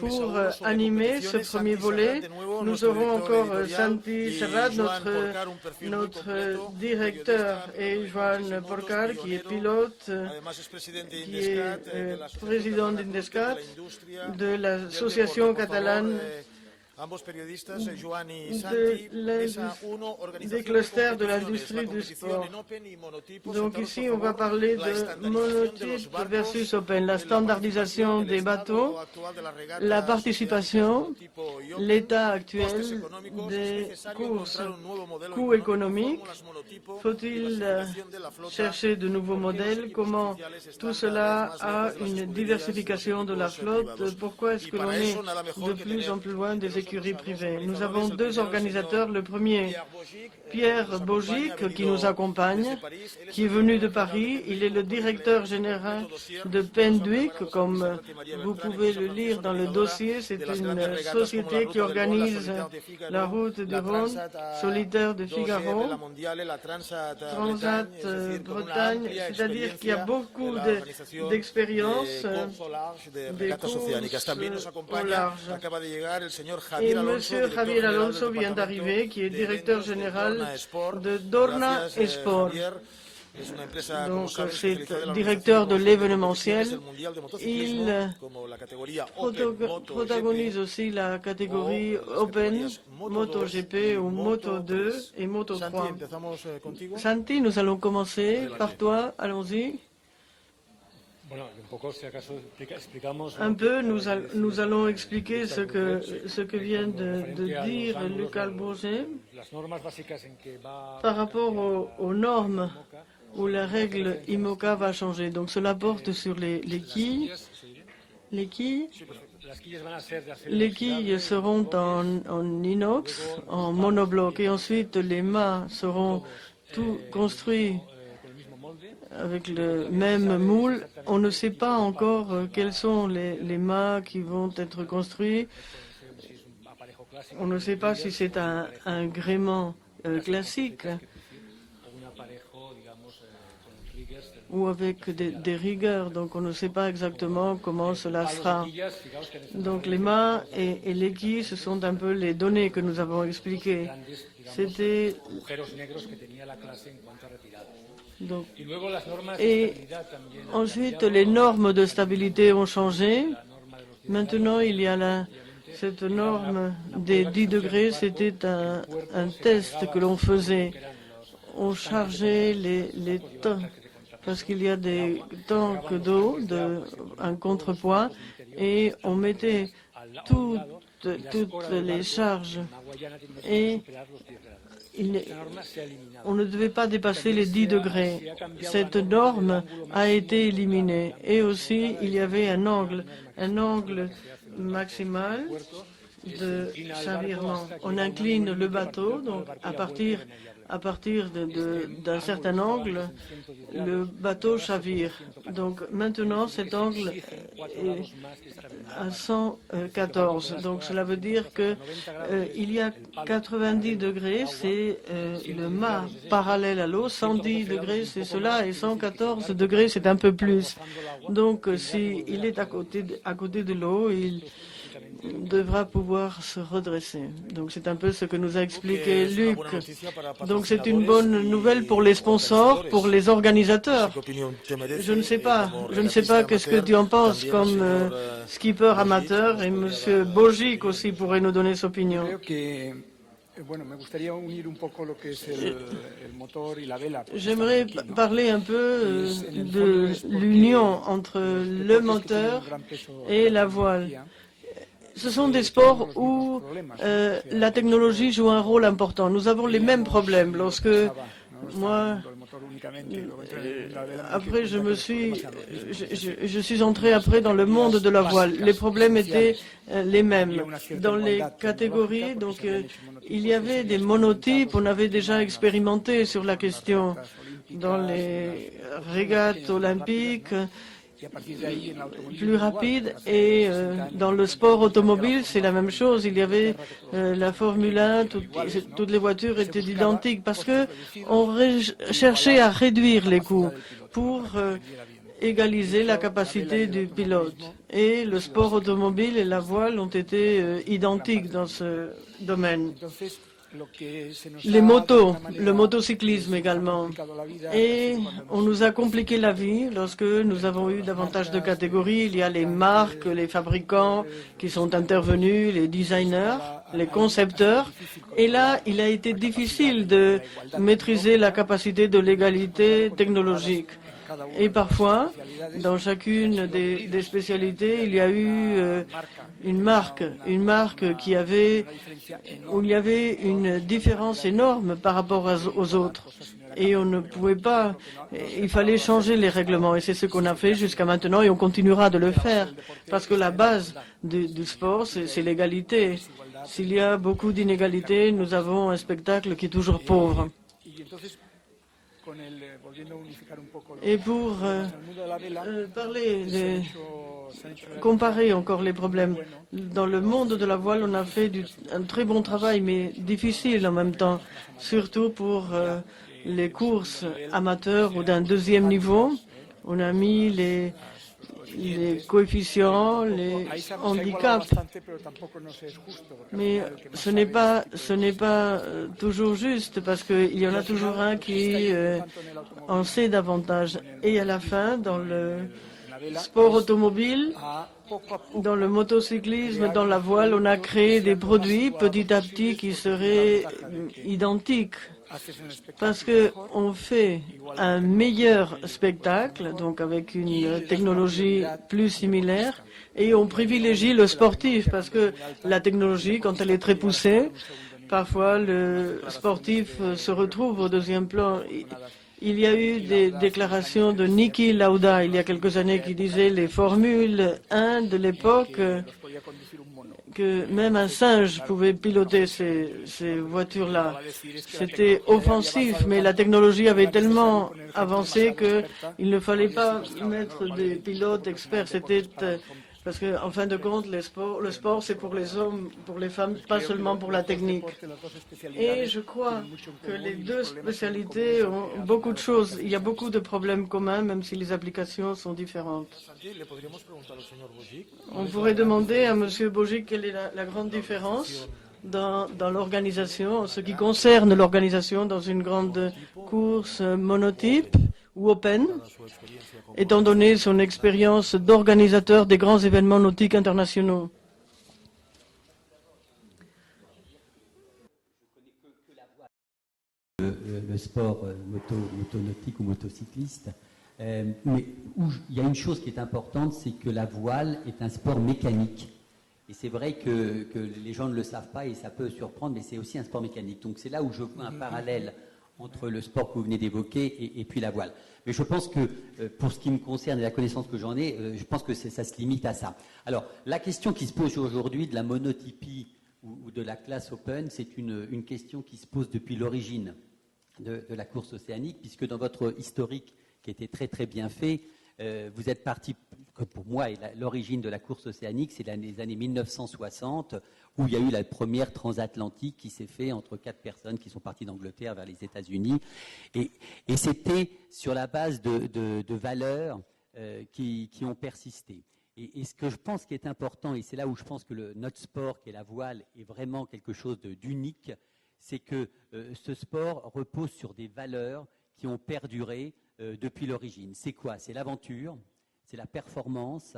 Pour animer ce premier volet, nous aurons encore Santi Serrat, notre directeur, et Joan Porcar, qui est pilote, qui est président d'Indescat, de l'association catalane des clusters de l'industrie du sport. Donc ici, on va parler de monotype versus open, la standardisation des bateaux, la participation, l'état actuel des courses, coûts économiques, faut-il chercher de nouveaux modèles, comment tout cela a une diversification de la flotte, pourquoi est-ce que l'on est de plus en plus loin des écuries privées. Nous avons deux organisateurs. Le premier, Pierre Bogic, qui nous accompagne, qui est venu de Paris. Il est le directeur général de Penduic, comme vous pouvez le lire dans le dossier. C'est une société qui organise la route du Rhône, Solitaire de Figaro, Transat Bretagne, c'est-à-dire qu'il y a beaucoup d'expérience des courses au large. Et M. Javier Alonso vient d'arriver, qui est directeur général de Dorna Sport. Donc, c'est directeur de l'événementiel. Il protagonise aussi la catégorie Open, MotoGP ou Moto2 et Moto3. Santi, nous allons commencer par toi. Allons-y. Un peu, nous allons expliquer ce que vient de dire Lucas Bourget par rapport aux normes où la règle IMOCA va changer. Donc cela porte sur les quilles. Les quilles seront en inox, en monobloc, et ensuite les mâts seront tout construits avec le même moule. On ne sait pas encore quels sont les mâts qui vont être construits. On ne sait pas si c'est un gréement classique ou avec des rigueurs. Donc on ne sait pas exactement comment cela sera. Donc les mâts et les quilles, ce sont un peu les données que nous avons expliquées. C'était... Donc, et ensuite, les normes de stabilité ont changé. Maintenant, il y a cette norme des 10 degrés. C'était un test que l'on faisait. On chargeait les tanks, parce qu'il y a des tanks d'eau, un contrepoids, et on mettait toutes les charges. Et on ne devait pas dépasser les 10 degrés. Cette norme a été éliminée. Et aussi, il y avait un angle maximal de chavirement. On incline le bateau, donc à partir d'un certain angle, le bateau chavire. Donc maintenant, cet angle est à 114. Donc cela veut dire que il y a 90 degrés, c'est le mât parallèle à l'eau, 110 degrés, c'est cela, et 114 degrés, c'est un peu plus. Donc s'il est à côté de l'eau, il devra pouvoir se redresser. Donc c'est un peu ce que nous a expliqué Luc. Donc c'est une bonne nouvelle pour les sponsors, pour les organisateurs. Je ne sais pas qu'est-ce que tu en penses comme skipper amateur, et M. Bogic aussi pourrait nous donner son opinion. J'aimerais parler un peu de l'union entre le moteur et la voile. Ce sont des sports où la technologie joue un rôle important. Nous avons les mêmes problèmes. Lorsque moi, après, je suis entré après dans le monde de la voile. Les problèmes étaient les mêmes. Dans les catégories, donc, il y avait des monotypes. On avait déjà expérimenté sur la question dans les régates olympiques, plus rapide, et dans le sport automobile, c'est la même chose. Il y avait la Formule 1, toutes les voitures étaient identiques parce que on cherchait à réduire les coûts pour égaliser la capacité du pilote. Et le sport automobile et la voile ont été identiques dans ce domaine. Les motos, le motocyclisme également. Et on nous a compliqué la vie lorsque nous avons eu davantage de catégories. Il y a les marques, les fabricants qui sont intervenus, les designers, les concepteurs. Et là, il a été difficile de maîtriser la capacité de l'égalité technologique. Et parfois, dans chacune des spécialités, il y a eu une marque où il y avait une différence énorme par rapport aux autres. Et on ne pouvait pas, il fallait changer les règlements. Et c'est ce qu'on a fait jusqu'à maintenant et on continuera de le faire. Parce que la base du sport, c'est l'égalité. S'il y a beaucoup d'inégalités, nous avons un spectacle qui est toujours pauvre. Et pour comparer encore les problèmes, dans le monde de la voile, on a fait un très bon travail, mais difficile en même temps, surtout pour les courses amateurs ou d'un deuxième niveau. On a mis les coefficients, les handicaps. Mais ce n'est pas toujours juste parce qu'il y en a toujours un qui en sait davantage. Et à la fin, dans le sport automobile, dans le motocyclisme, dans la voile, on a créé des produits petit à petit qui seraient identiques. Parce qu'on fait un meilleur spectacle, donc avec une technologie plus similaire, et on privilégie le sportif, parce que la technologie, quand elle est très poussée, parfois le sportif se retrouve au deuxième plan. Il y a eu des déclarations de Niki Lauda il y a quelques années qui disaient les Formule 1 de l'époque que même un singe pouvait piloter ces voitures-là. C'était offensif, mais la technologie avait tellement avancé qu'il ne fallait pas mettre des pilotes experts. C'était parce qu'en fin de compte, le sport, c'est pour les hommes, pour les femmes, pas seulement pour la technique. Et je crois que les deux spécialités ont beaucoup de choses. Il y a beaucoup de problèmes communs, même si les applications sont différentes. On pourrait demander à M. Bogic quelle est la grande différence dans l'organisation, en ce qui concerne l'organisation dans une grande course monotype ou open, étant donné son expérience d'organisateur des grands événements nautiques internationaux. Le sport motonautique ou motocycliste. Mais il y a une chose qui est importante, c'est que la voile est un sport mécanique. Et c'est vrai que les gens ne le savent pas et ça peut surprendre, mais c'est aussi un sport mécanique. Donc c'est là où je vois un parallèle entre le sport que vous venez d'évoquer et puis la voile. Mais je pense que pour ce qui me concerne et la connaissance que j'en ai, je pense que ça se limite à ça. Alors, la question qui se pose aujourd'hui de la monotypie ou de la classe open, c'est une question qui se pose depuis l'origine de la course océanique, puisque dans votre historique qui était très très bien fait, vous êtes parti, pour moi, l'origine de la course océanique, c'est les années 1960, où il y a eu la première transatlantique qui s'est faite entre 4 personnes qui sont parties d'Angleterre vers les États-Unis. Et c'était sur la base de valeurs qui ont persisté. Et ce que je pense qui est important, et c'est là où je pense que notre sport, qui est la voile, est vraiment quelque chose d'unique, c'est que ce sport repose sur des valeurs qui ont perduré depuis l'origine. C'est quoi? C'est l'aventure, c'est la performance,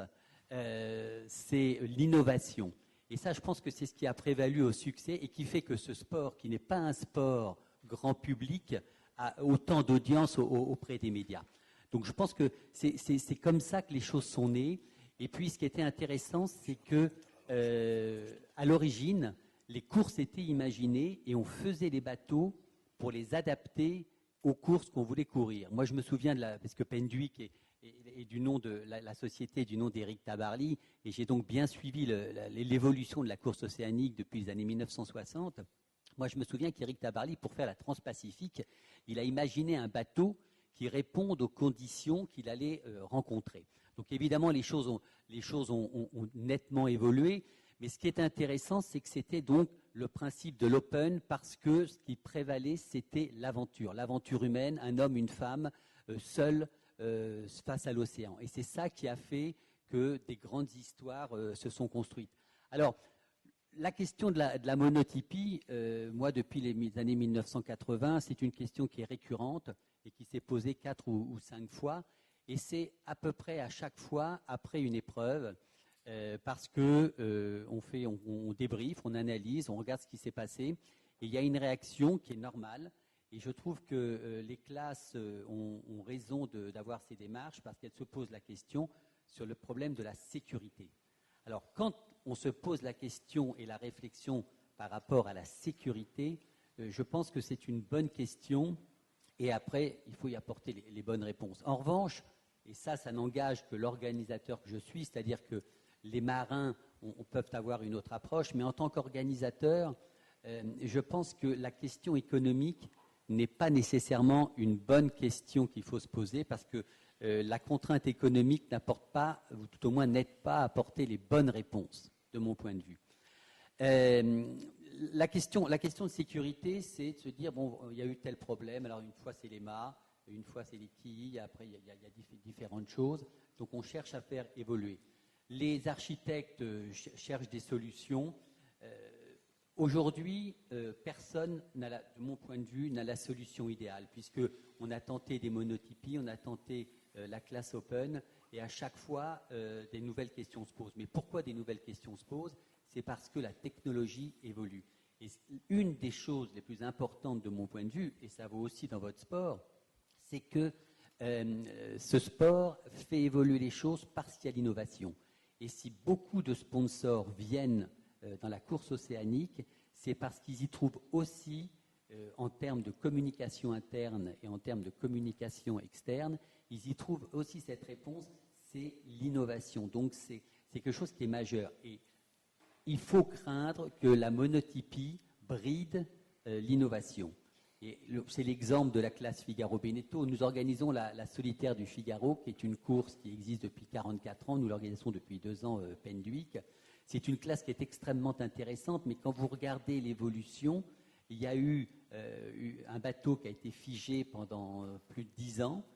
c'est l'innovation. Et ça, je pense que c'est ce qui a prévalu au succès et qui fait que ce sport, qui n'est pas un sport grand public, a autant d'audience auprès des médias. Donc je pense que c'est comme ça que les choses sont nées. Et puis ce qui était intéressant, c'est que à l'origine, les courses étaient imaginées et on faisait les bateaux pour les adapter aux courses qu'on voulait courir. Moi, je me souviens parce que Penduic est du nom de la société, du nom d'Éric Tabarly, et j'ai donc bien suivi l'évolution de la course océanique depuis les années 1960. Moi, je me souviens qu'Éric Tabarly, pour faire la Transpacifique, il a imaginé un bateau qui réponde aux conditions qu'il allait rencontrer. Donc évidemment, les choses ont nettement évolué, mais ce qui est intéressant, c'est que c'était donc le principe de l'open, parce que ce qui prévalait, c'était l'aventure humaine, un homme, une femme, seul face à l'océan. Et c'est ça qui a fait que des grandes histoires se sont construites. Alors, la question de la monotypie, moi, depuis les années 1980, c'est une question qui est récurrente et qui s'est posée 4 ou 5 fois. Et c'est à peu près à chaque fois après une épreuve, parce que on débriefe, on analyse, on regarde ce qui s'est passé. Et il y a une réaction qui est normale. Et je trouve que les classes ont raison d'avoir ces démarches parce qu'elles se posent la question sur le problème de la sécurité. Alors, quand on se pose la question et la réflexion par rapport à la sécurité, je pense que c'est une bonne question et après, il faut y apporter les bonnes réponses. En revanche, et ça n'engage que l'organisateur que je suis, c'est-à-dire que les marins peuvent avoir une autre approche, mais en tant qu'organisateur, je pense que la question économique n'est pas nécessairement une bonne question qu'il faut se poser parce que la contrainte économique n'apporte pas, ou tout au moins n'aide pas à apporter les bonnes réponses, de mon point de vue. La question de sécurité, c'est de se dire, bon, il y a eu tel problème, alors une fois c'est les mâts, une fois c'est les quilles, après il y a différentes choses, donc on cherche à faire évoluer. Les architectes cherchent des solutions. Aujourd'hui, personne, de mon point de vue, n'a la solution idéale, puisqu'on a tenté des monotypies, on a tenté la classe open, et à chaque fois, des nouvelles questions se posent. Mais pourquoi des nouvelles questions se posent? C'est parce que la technologie évolue. Et une des choses les plus importantes de mon point de vue, et ça vaut aussi dans votre sport, c'est que ce sport fait évoluer les choses parce qu'il y a l'innovation. Et si beaucoup de sponsors viennent dans la course océanique, c'est parce qu'ils y trouvent aussi, en termes de communication interne et en termes de communication externe, ils y trouvent aussi cette réponse, c'est l'innovation. Donc c'est quelque chose qui est majeur. Et il faut craindre que la monotypie bride l'innovation. Et c'est l'exemple de la classe Figaro-Beneteau. Nous organisons la solitaire du Figaro, qui est une course qui existe depuis 44 ans. Nous l'organisons depuis 2 ans, Penduic. C'est une classe qui est extrêmement intéressante, mais quand vous regardez l'évolution, il y a eu un bateau qui a été figé pendant plus de 10 ans.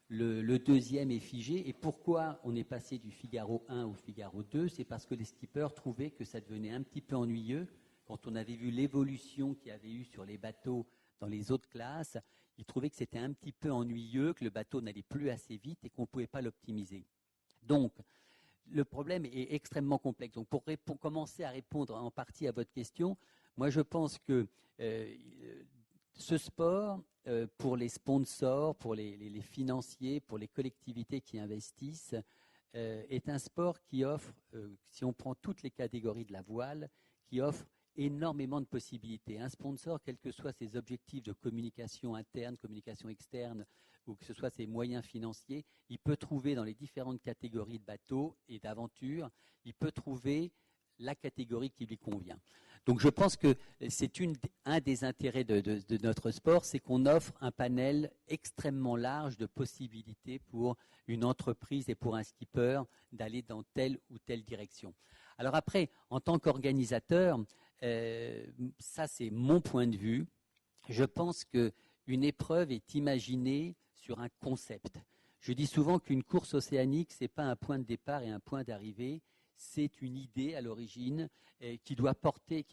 Le deuxième est figé. Et pourquoi on est passé du Figaro 1 au Figaro 2? C'est parce que les skippers trouvaient que ça devenait un petit peu ennuyeux. Quand on avait vu l'évolution qu'il y avait eu sur les bateaux dans les autres classes, ils trouvaient que c'était un petit peu ennuyeux, que le bateau n'allait plus assez vite et qu'on ne pouvait pas l'optimiser. Donc, le problème est extrêmement complexe. Donc, pour commencer à répondre en partie à votre question, moi, je pense que ce sport, pour les sponsors, pour les financiers, pour les collectivités qui investissent, est un sport qui offre, si on prend toutes les catégories de la voile, qui offre énormément de possibilités. Un sponsor, quels que soient ses objectifs de communication interne, communication externe, ou que ce soit ses moyens financiers, il peut trouver dans les différentes catégories de bateaux et d'aventures, il peut trouver la catégorie qui lui convient. Donc je pense que c'est un des intérêts de notre sport, c'est qu'on offre un panel extrêmement large de possibilités pour une entreprise et pour un skipper d'aller dans telle ou telle direction. Alors après, en tant qu'organisateur, ça c'est mon point de vue, je pense qu'une épreuve est imaginée sur un concept. Je dis souvent qu'une course océanique, ce n'est pas un point de départ et un point d'arrivée, c'est une idée à l'origine qui doit porter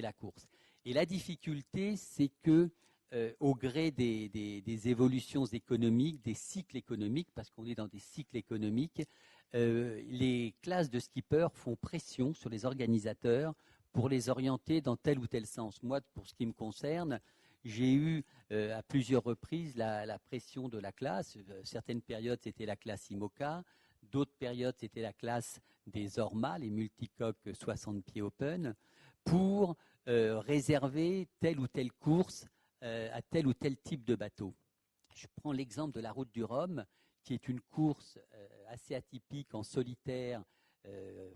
la course. Et la difficulté, c'est que au gré des évolutions économiques, des cycles économiques, parce qu'on est dans des cycles économiques, les classes de skippers font pression sur les organisateurs pour les orienter dans tel ou tel sens. Moi, pour ce qui me concerne, j'ai eu à plusieurs reprises la pression de la classe. Certaines périodes, c'était la classe IMOCA. D'autres périodes, c'était la classe des Orma, les multicoques 60 pieds open, pour réserver telle ou telle course à tel ou tel type de bateau. Je prends l'exemple de la Route du Rhum, qui est une course assez atypique en solitaire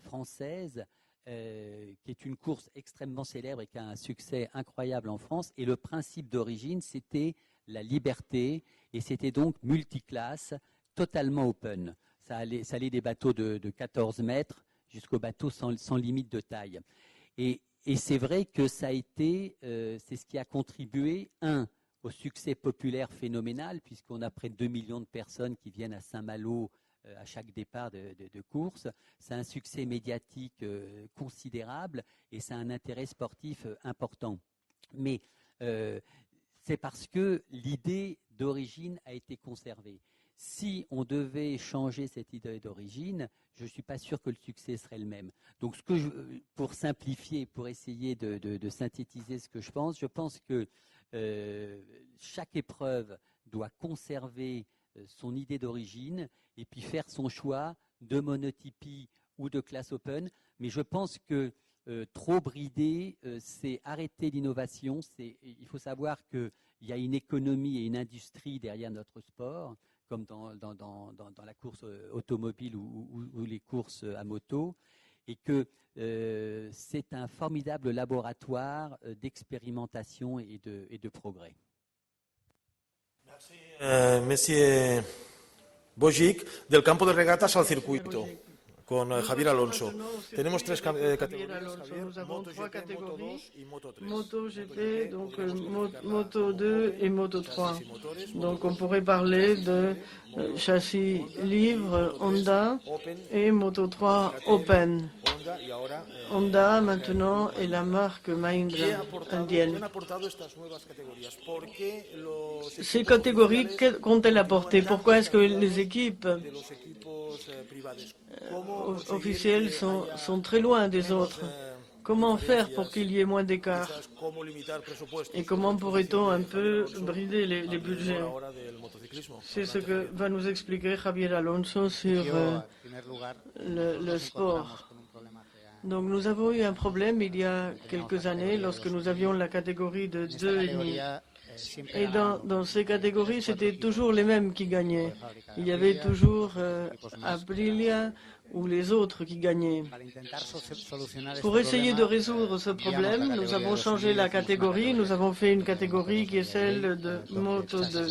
française, qui est une course extrêmement célèbre et qui a un succès incroyable en France. Et le principe d'origine, c'était la liberté, et c'était donc multiclasse, totalement open. Ça allait des bateaux de 14 mètres jusqu'aux bateaux sans limite de taille. Et c'est vrai que ça a été, c'est ce qui a contribué, au succès populaire phénoménal, puisqu'on a près de 2 millions de personnes qui viennent à Saint-Malo à chaque départ de course. C'est un succès médiatique considérable et c'est un intérêt sportif important. Mais c'est parce que l'idée d'origine a été conservée. Si on devait changer cette idée d'origine, je ne suis pas sûr que le succès serait le même. Donc, pour simplifier, pour essayer de synthétiser ce que je pense que chaque épreuve doit conserver son idée d'origine et puis faire son choix de monotypie ou de classe open. Mais je pense que trop brider, c'est arrêter l'innovation. Il faut savoir qu'il y a une économie et une industrie derrière notre sport, comme dans la course automobile ou les courses à moto, et que c'est un formidable laboratoire d'expérimentation et de progrès. Merci, Monsieur Bojic, del campo de regatas al circuito, con Javier Alonso. Tenemos tres categorías, Javier, Nous avons trois MotoGP, catégories, Moto2 y Moto3. MotoGP, donc Moto 2 et Moto 3. Donc on pourrait parler de châssis libre Honda et Moto 3 Open. Honda maintenant est la marque Mahindra indienne. Ces catégories, qu'ont-elles apporté? Pourquoi est-ce que les équipes officielles sont très loin des autres? Comment faire pour qu'il y ait moins d'écart? Et comment pourrait-on un peu brider les budgets? C'est ce que va nous expliquer Javier Alonso sur le sport. Donc nous avons eu un problème il y a quelques années lorsque nous avions la catégorie de 2,5. Et dans ces catégories, c'était toujours les mêmes qui gagnaient. Il y avait toujours Aprilia ou les autres qui gagnaient. Pour essayer de résoudre ce problème, nous avons changé la catégorie. Nous avons fait une catégorie qui est celle de Moto 2,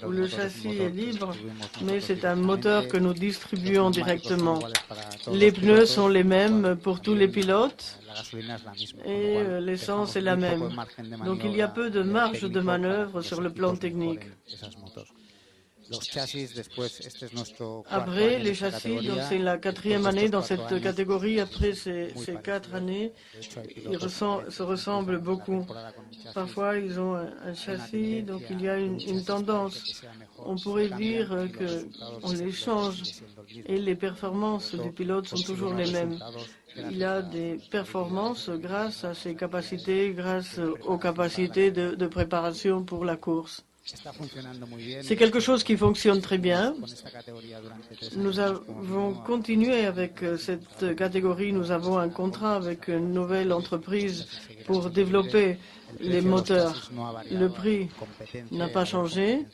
où le châssis est libre, mais c'est un moteur que nous distribuons directement. Les pneus sont les mêmes pour tous les pilotes et l'essence est la même. Donc il y a peu de marge de manœuvre sur le plan technique. Après, les châssis, donc c'est la quatrième année dans cette catégorie. Après ces 4 années, ils se ressemblent beaucoup. Parfois, ils ont un châssis, donc il y a une tendance. On pourrait dire qu'on les change et les performances des pilotes sont toujours les mêmes. Il y a des performances grâce à ses capacités, grâce aux capacités de préparation pour la course. C'est quelque chose qui fonctionne très bien. Nous avons continué avec cette catégorie. Nous avons un contrat avec une nouvelle entreprise pour développer les moteurs. Le prix n'a pas changé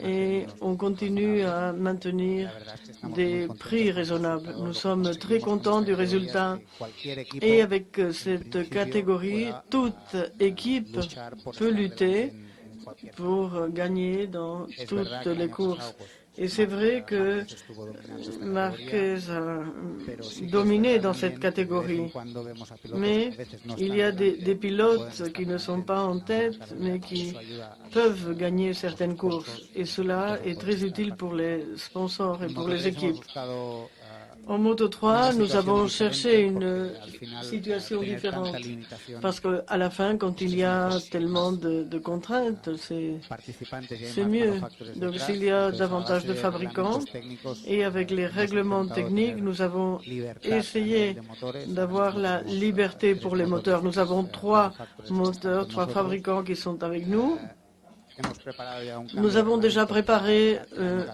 et on continue à maintenir des prix raisonnables. Nous sommes très contents du résultat. Et avec cette catégorie, toute équipe peut lutter pour gagner dans toutes les courses. Et c'est vrai que Marquez a dominé dans cette catégorie. Mais il y a des pilotes qui ne sont pas en tête, mais qui peuvent gagner certaines courses. Et cela est très utile pour les sponsors et pour les équipes. En Moto 3, nous avons cherché une situation différente parce qu'à la fin, quand il y a tellement de contraintes, c'est mieux. Donc s'il y a davantage de fabricants et avec les règlements techniques, nous avons essayé d'avoir la liberté pour les moteurs. Nous avons 3 moteurs, 3 fabricants qui sont avec nous. Nous avons déjà préparé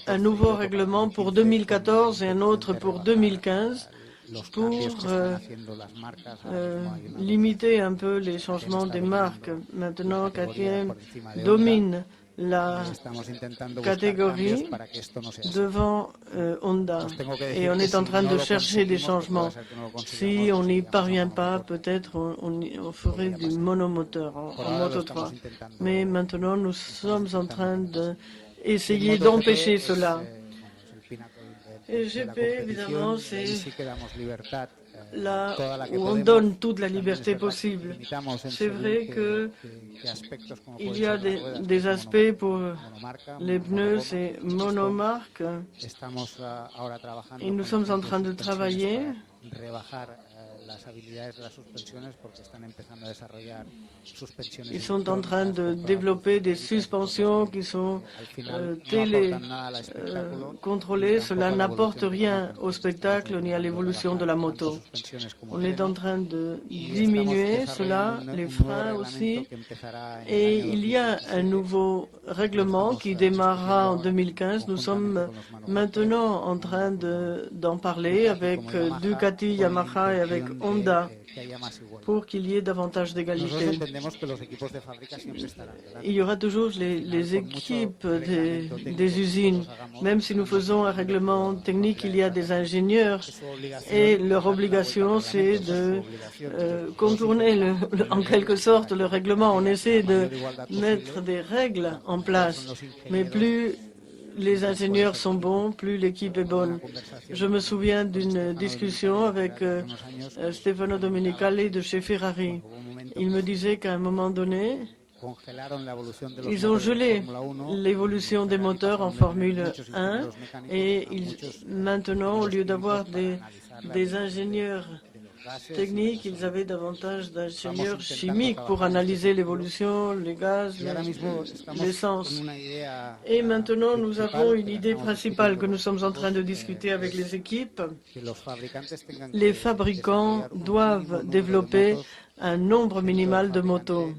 un nouveau règlement pour 2014 et un autre pour 2015 pour limiter un peu les changements des marques. Maintenant, KTM domine la catégorie devant Honda et on est en train de chercher des changements. Si on n'y parvient pas, peut-être on ferait du monomoteur en Moto 3. Mais maintenant, nous sommes en train d'essayer d'empêcher cela. Et GP, évidemment, c'est là où on donne toute la liberté possible. C'est vrai qu'il y a des aspects pour les pneus, c'est monomarque, et nous sommes en train de travailler ils sont en train de développer des suspensions qui sont télécontrôlées. Cela n'apporte rien au spectacle ni à l'évolution de la moto. On est en train de diminuer cela, les freins aussi. Et il y a un nouveau règlement qui démarrera en 2015. Nous sommes maintenant en train d'en parler avec Ducati, Yamaha et avec Honda pour qu'il y ait davantage d'égalité. Il y aura toujours les équipes des usines. Même si nous faisons un règlement technique, il y a des ingénieurs et leur obligation, c'est de contourner en quelque sorte le règlement. On essaie de mettre des règles en place, mais plus les ingénieurs sont bons, plus l'équipe est bonne. Je me souviens d'une discussion avec Stefano Domenicali de chez Ferrari. Il me disait qu'à un moment donné, ils ont gelé l'évolution des moteurs en Formule 1 et maintenant, au lieu d'avoir des ingénieurs techniques, ils avaient davantage d'ingénieurs chimiques pour analyser l'évolution, les gaz, l'essence. Et maintenant, nous avons une idée principale que nous sommes en train de discuter avec les équipes. Les fabricants doivent développer un nombre minimal de motos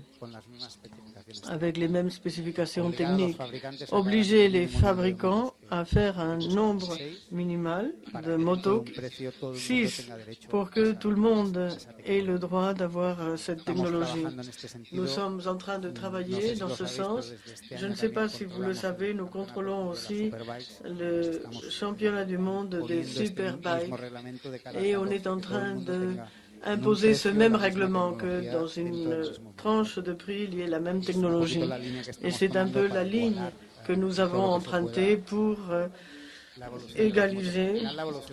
avec les mêmes spécifications techniques. Obliger les fabricants à faire un nombre minimal de motos, 6, pour que tout le monde ait le droit d'avoir cette technologie. Nous sommes en train de travailler dans ce sens. Je ne sais pas si vous le savez, nous contrôlons aussi le championnat du monde des superbikes et on est en train de imposer ce même règlement, que dans une tranche de prix, il y ait la même technologie. Et c'est un peu la ligne que nous avons empruntée pour égaliser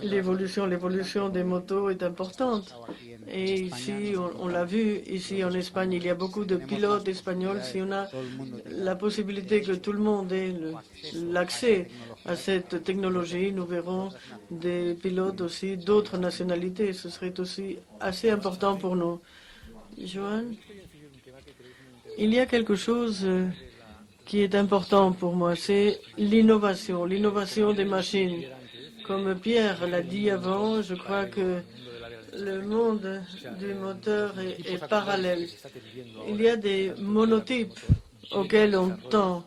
l'évolution. L'évolution des motos est importante. Et ici, on l'a vu, ici en Espagne, il y a beaucoup de pilotes espagnols. Si on a la possibilité que tout le monde ait l'accès à cette technologie, nous verrons des pilotes aussi d'autres nationalités. Ce serait aussi assez important pour nous. Johan, il y a quelque chose qui est important pour moi, c'est l'innovation des machines. Comme Pierre l'a dit avant, je crois que le monde du moteur est parallèle. Il y a des monotypes auxquels on tend.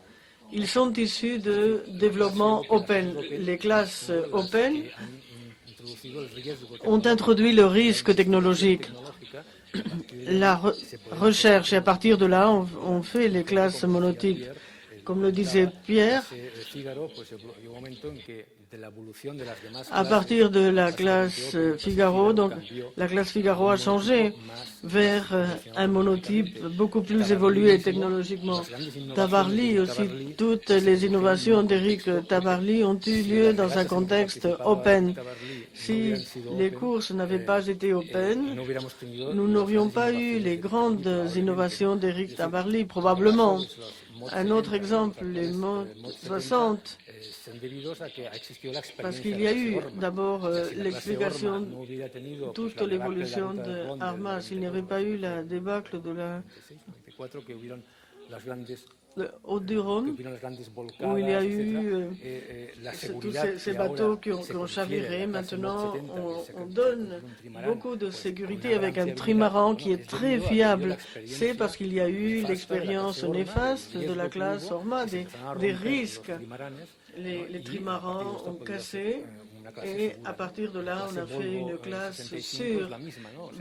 Ils sont issus de développement open. Les classes open ont introduit le risque technologique. La recherche, et à partir de là, on fait les classes monotypes. Comme le disait Pierre, à partir de la classe Figaro, donc la classe Figaro a changé vers un monotype beaucoup plus évolué technologiquement. Tabarly aussi, toutes les innovations d'Éric Tabarly ont eu lieu dans un contexte open. Si les courses n'avaient pas été open, nous n'aurions pas eu les grandes innovations d'Éric Tabarly, probablement. Un autre exemple, les mots 60, parce qu'il y a eu d'abord l'explication, toute l'évolution de Arma. S'il n'y avait pas eu la débâcle de Haut-du-Rhône, où il y a eu tous ces bateaux qui ont chaviré. Maintenant, on donne beaucoup de sécurité avec un trimaran qui est très fiable. C'est parce qu'il y a eu l'expérience néfaste de la classe Orma, des risques. Les trimarans ont cassé. Et à partir de là, on a fait une classe sûre.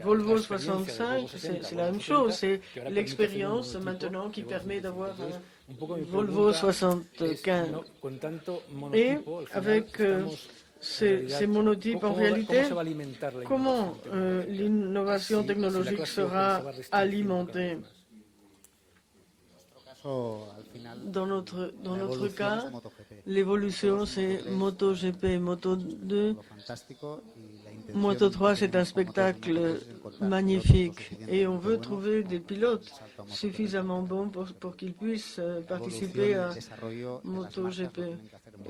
Volvo 65, c'est la même chose. C'est l'expérience maintenant qui permet d'avoir un Volvo 75. Et avec ces monotypes, en réalité, comment l'innovation technologique sera alimentée? Dans notre cas, l'évolution, c'est MotoGP, Moto2. Moto 3, c'est un spectacle magnifique et on veut trouver des pilotes suffisamment bons pour qu'ils puissent participer à MotoGP.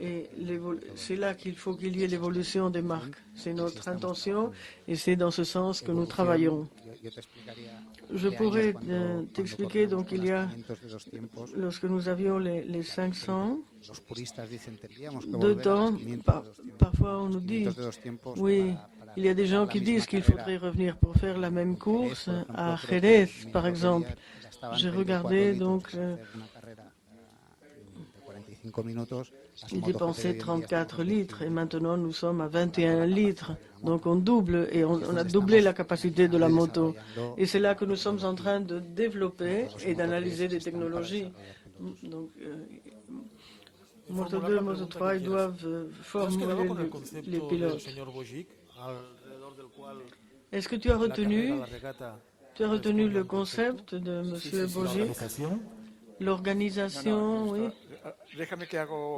Et c'est là qu'il faut qu'il y ait l'évolution des marques. C'est notre intention et c'est dans ce sens que nous travaillons. Je pourrais t'expliquer, donc il y a, lorsque nous avions les 500, deux temps, parfois on nous dit, oui, il y a des gens qui disent qu'il faudrait revenir pour faire la même course à Jerez, par exemple. J'ai regardé, donc, ils dépensaient 34 litres et maintenant nous sommes à 21 litres. Donc on double et on a doublé la capacité de la moto. Et c'est là que nous sommes en train de développer et d'analyser des technologies. Donc, Moto 2 et Moto 3, ils doivent former les pilotes. Est-ce que tu as retenu le concept de M. Bogic? L'organisation, oui.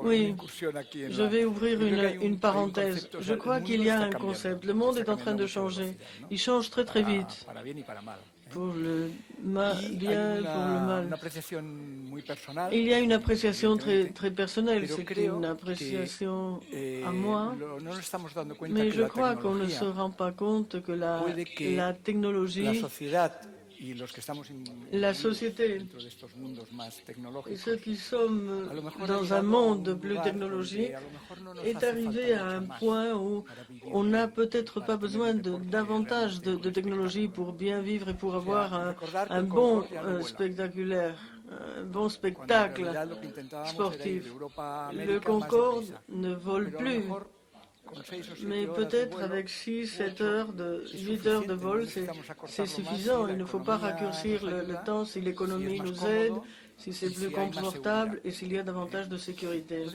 Oui, je vais ouvrir une parenthèse. Je crois qu'il y a un concept. Le monde est en train de changer. Il change très très vite. Pour le bien, pour le mal. Il y a une appréciation très, très personnelle. C'est une appréciation à moi. Mais je crois qu'on ne se rend pas compte que la technologie, la société et ceux qui sommes dans un monde plus technologique est arrivé à un point où on n'a peut-être pas besoin de davantage de technologie pour bien vivre et pour avoir un bon spectaculaire. Un bon spectacle sportif. Le Concorde ne vole plus. Mais peut-être avec 8 heures de vol, c'est suffisant. Il ne faut pas raccourcir le temps si l'économie nous aide, si c'est plus confortable et s'il y a davantage de sécurité.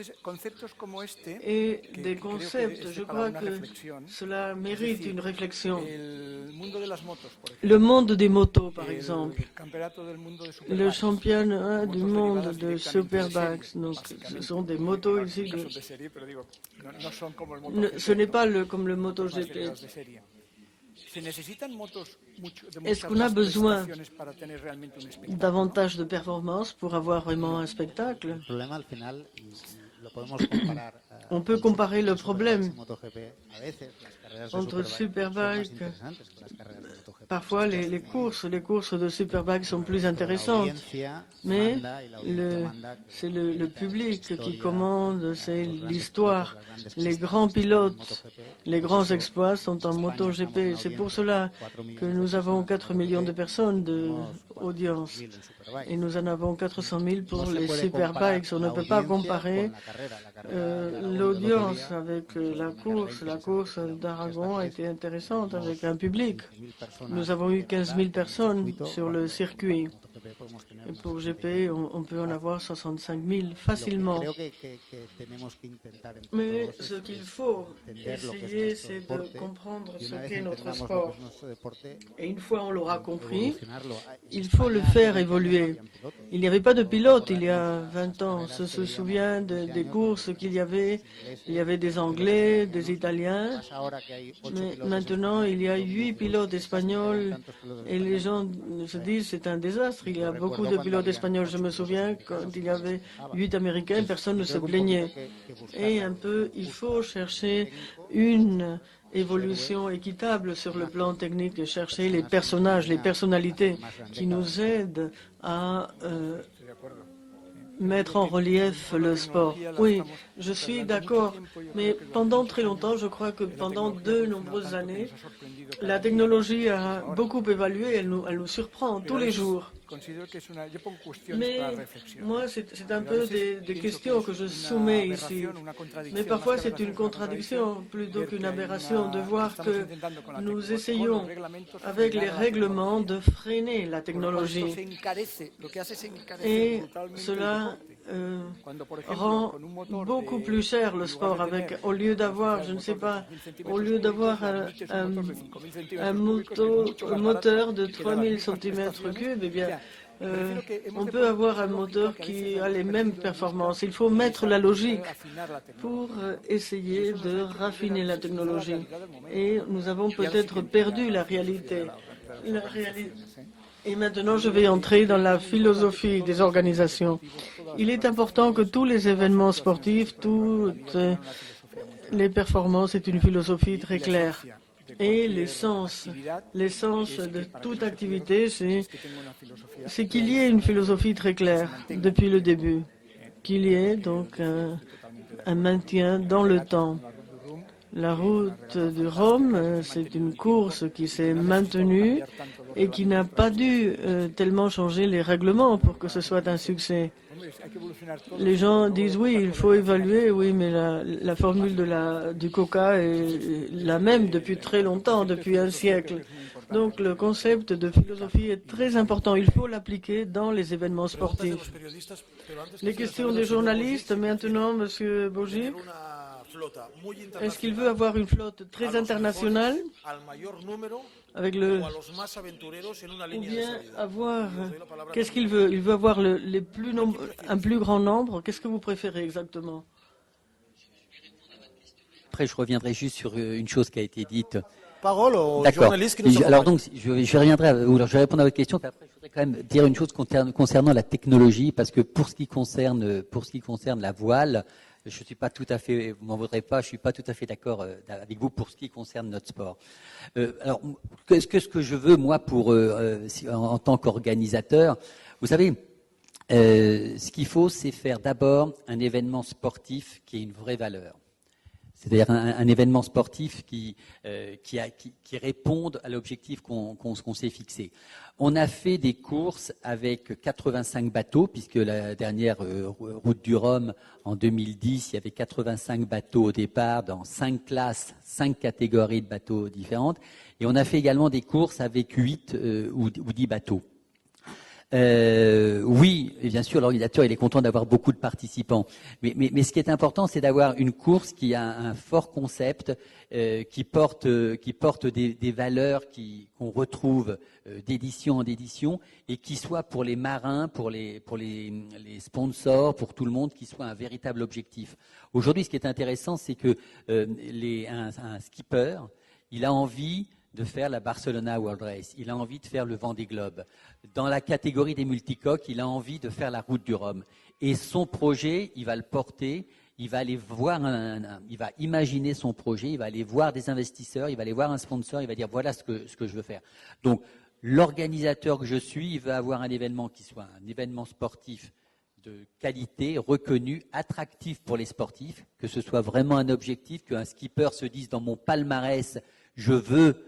Et des concepts, je crois que cela mérite une réflexion. Le monde des motos, par exemple. Le championnat du monde de Superbikes. Donc, ce sont des motos ici. Ce n'est pas comme le MotoGP. Est-ce qu'on a besoin davantage de performance pour avoir vraiment un spectacle? On peut comparer le problème entre Superbike. Parfois, les courses de Superbike sont plus intéressantes, mais c'est le public qui commande, c'est l'histoire. Les grands pilotes, les grands exploits sont en MotoGP. C'est pour cela que nous avons 4 millions de personnes d'audience et nous en avons 400 000 pour les Superbikes. On ne peut pas comparer l'audience avec la course. La course d'Aragon a été intéressante avec un public. Nous avons eu 15 000 personnes sur le circuit. Et pour GP, on peut en avoir 65 000 facilement. Mais ce qu'il faut essayer, c'est de comprendre ce qu'est notre sport. Et une fois on l'aura compris, il faut le faire évoluer. Il n'y avait pas de pilote il y a 20 ans. On se souvient des courses qu'il y avait. Il y avait des Anglais, des Italiens. Mais maintenant, il y a 8 pilotes espagnols et les gens se disent c'est un désastre. Il y a beaucoup de pilotes espagnols. Je me souviens quand il y avait 8 Américains, personne ne se plaignait. Et un peu, il faut chercher une évolution équitable sur le plan technique et chercher les personnages, les personnalités qui nous aident à mettre en relief le sport. Oui, je suis d'accord, mais pendant très longtemps, je crois que pendant de nombreuses années, la technologie a beaucoup évolué, elle nous surprend tous les jours. Mais moi, c'est un peu des questions que je soumets ici. Mais parfois, c'est une contradiction plutôt qu'une aberration de voir que nous essayons, avec les règlements, de freiner la technologie. Et cela rend beaucoup plus cher le sport au lieu d'avoir, je ne sais pas, au lieu d'avoir un moteur de 3000 cm3, eh bien, on peut avoir un moteur qui a les mêmes performances. Il faut mettre la logique pour essayer de raffiner la technologie. Et nous avons peut-être perdu la réalité. Et maintenant, je vais entrer dans la philosophie des organisations. Il est important que tous les événements sportifs, toutes les performances aient une philosophie très claire. Et l'essence de toute activité, c'est qu'il y ait une philosophie très claire depuis le début, qu'il y ait donc un maintien dans le temps. La route du Rhum, c'est une course qui s'est maintenue et qui n'a pas dû tellement changer les règlements pour que ce soit un succès. Les gens disent oui, il faut évaluer, oui, mais la formule du Coca est la même depuis très longtemps, depuis un siècle. Donc le concept de philosophie est très important. Il faut l'appliquer dans les événements sportifs. Les questions des journalistes, maintenant, Monsieur Bogic. Est-ce qu'il veut avoir une flotte très internationale avec ou bien avoir... Qu'est-ce qu'il veut? Il veut avoir un plus grand nombre. Qu'est-ce que vous préférez exactement? Après, je reviendrai juste sur une chose qui a été dite. Parole aux D'accord. journalistes qui nous Alors donc, je reviendrai, ou alors je vais répondre à votre question, puis après, je voudrais quand même dire une chose concernant la technologie, parce que pour ce qui concerne la voile, je suis pas tout à fait, vous m'en voudrez pas, je suis pas tout à fait d'accord avec vous pour ce qui concerne notre sport. Alors, ce que je veux moi en tant qu'organisateur, vous savez, ce qu'il faut, c'est faire d'abord un événement sportif qui ait une vraie valeur. C'est-à-dire un événement sportif qui réponde à l'objectif qu'on s'est fixé. On a fait des courses avec 85 bateaux, puisque la dernière route du Rhum, en 2010, il y avait 85 bateaux au départ, dans 5 classes, 5 catégories de bateaux différentes. Et on a fait également des courses avec 8 ou 10 bateaux. Oui, et bien sûr, l'organisateur il est content d'avoir beaucoup de participants. Mais ce qui est important, c'est d'avoir une course qui a un fort concept, qui porte des valeurs qu'on retrouve d'édition en édition et qui soit pour les marins, pour les sponsors, pour tout le monde, qui soit un véritable objectif. Aujourd'hui, ce qui est intéressant, c'est que un skipper, il a envie de faire la Barcelona World Race. Il a envie de faire le Vendée Globe. Dans la catégorie des multicoques, il a envie de faire la route du Rhum. Et son projet, il va le porter, il va aller voir il va imaginer son projet, il va aller voir des investisseurs, il va aller voir un sponsor, il va dire voilà ce que je veux faire. Donc, l'organisateur que je suis, il veut avoir un événement qui soit un événement sportif de qualité, reconnu, attractif pour les sportifs, que ce soit vraiment un objectif, qu'un skipper se dise dans mon palmarès, je veux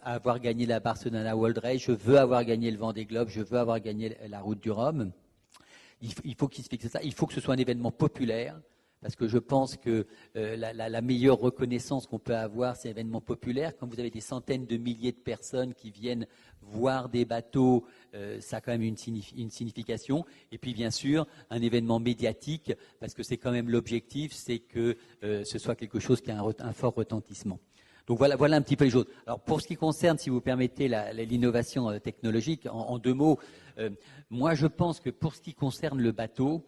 avoir gagné la Barcelona World Race, je veux avoir gagné le Vendée Globe, je veux avoir gagné la route du Rhum. Il faut qu'il se fixe ça. Il faut que ce soit un événement populaire, parce que je pense que la meilleure reconnaissance qu'on peut avoir, c'est un événement populaire. Quand vous avez des centaines de milliers de personnes qui viennent voir des bateaux, ça a quand même une signification. Et puis bien sûr, un événement médiatique, parce que c'est quand même l'objectif, c'est que ce soit quelque chose qui a un fort retentissement. Donc voilà un petit peu les choses. Alors pour ce qui concerne, si vous permettez, l'innovation technologique, en 2 mots, moi je pense que pour ce qui concerne le bateau,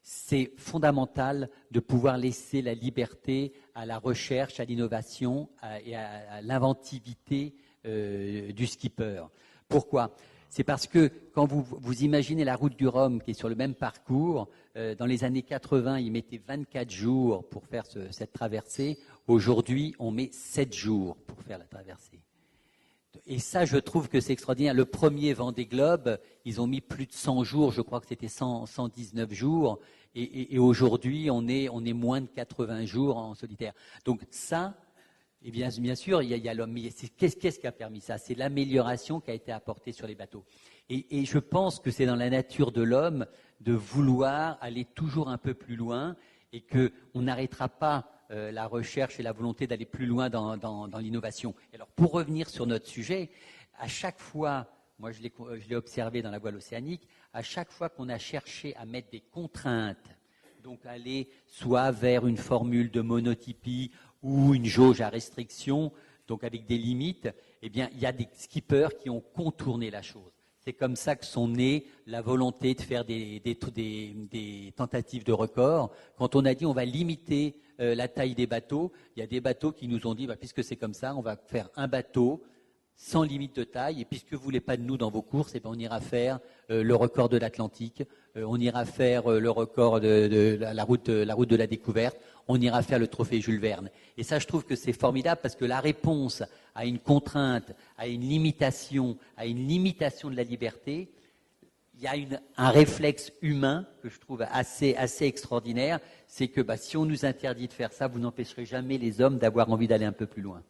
c'est fondamental de pouvoir laisser la liberté à la recherche, à l'innovation et à l'inventivité du skipper. Pourquoi ? C'est parce que quand vous imaginez la route du Rhum qui est sur le même parcours, dans les années 80, il mettait 24 jours pour faire cette traversée. Aujourd'hui, on met 7 jours pour faire la traversée. Et ça, je trouve que c'est extraordinaire. Le premier Vendée Globe, ils ont mis plus de 100 jours, je crois que c'était 119 jours. Et aujourd'hui, on est moins de 80 jours en solitaire. Donc ça... Et bien sûr, il y a l'homme. Mais qu'est-ce qui a permis ça? C'est l'amélioration qui a été apportée sur les bateaux. Et je pense que c'est dans la nature de l'homme de vouloir aller toujours un peu plus loin et qu'on n'arrêtera pas la recherche et la volonté d'aller plus loin dans l'innovation. Alors, pour revenir sur notre sujet, à chaque fois, moi je l'ai observé dans la voile océanique, à chaque fois qu'on a cherché à mettre des contraintes, donc aller soit vers une formule de monotypie ou une jauge à restriction, donc avec des limites, eh bien, il y a des skippers qui ont contourné la chose. C'est comme ça que sont nées la volonté de faire des tentatives de record. Quand on a dit on va limiter la taille des bateaux, il y a des bateaux qui nous ont dit puisque c'est comme ça, on va faire un bateau sans limite de taille, et puisque vous ne voulez pas de nous dans vos courses, on ira faire le record de l'Atlantique, on ira faire le record de la route de la découverte, on ira faire le trophée Jules Verne. Et ça, je trouve que c'est formidable, parce que la réponse à une contrainte, à une limitation de la liberté, il y a un réflexe humain que je trouve assez extraordinaire, c'est que si on nous interdit de faire ça, vous n'empêcherez jamais les hommes d'avoir envie d'aller un peu plus loin.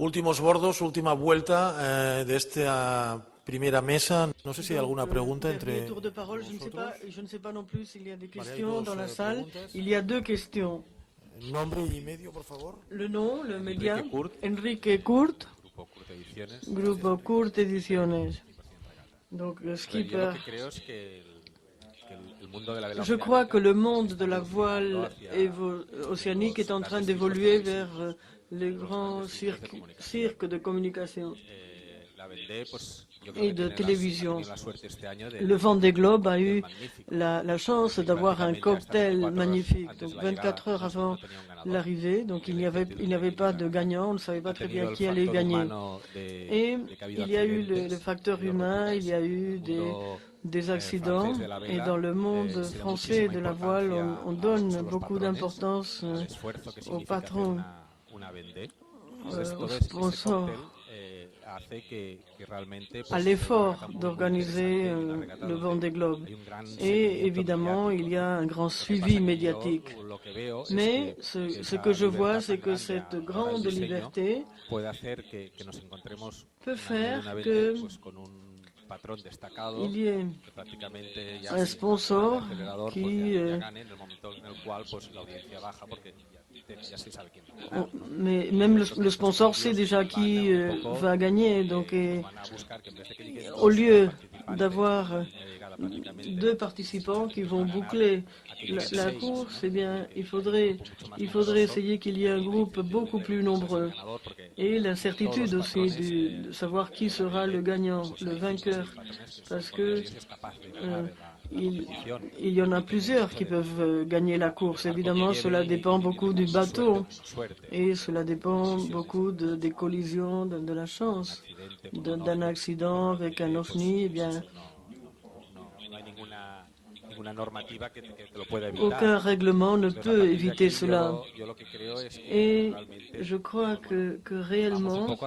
Últimos bordos, última vuelta de esta primera mesa. No sé si hay alguna pregunta entre tour de parole, je ne sais pas non plus s'il y a des questions dans la salle. preguntas. Il y a 2 questions. Nombre y medio, por favor. Le nom, le média, Enrique Kurt, Grupo Kurt Ediciones. Donc le skipper. Je crois que le monde de la voile océanique est en train d'évoluer vers les grands cirques de communication et de télévision. Le Vendée Globe a eu la chance d'avoir un cocktail magnifique. Donc 24 heures avant l'arrivée, donc il n'y avait pas de gagnant, on ne savait pas très bien qui allait gagner. Et il y a eu le facteur humain, il y a eu des accidents, et dans le monde français de la voile, on donne beaucoup d'importance aux patrons, aux sponsors, à l'effort d'organiser le Vendée Globe. Et évidemment, il y a un grand suivi médiatique. Mais ce que je vois, c'est que cette grande liberté peut faire que il y ait un sponsor qui... mais même le sponsor sait déjà qui va gagner. Donc, au lieu d'avoir 2 participants qui vont boucler la course, eh bien, il faudrait essayer qu'il y ait un groupe beaucoup plus nombreux. Et l'incertitude aussi de savoir qui sera le gagnant, le vainqueur, parce que il y en a plusieurs qui peuvent gagner la course. Évidemment, cela dépend beaucoup du bateau et cela dépend beaucoup des collisions, de la chance, d'un accident avec un ovni. Eh bien, aucun règlement ne peut éviter cela. Et je crois que réellement,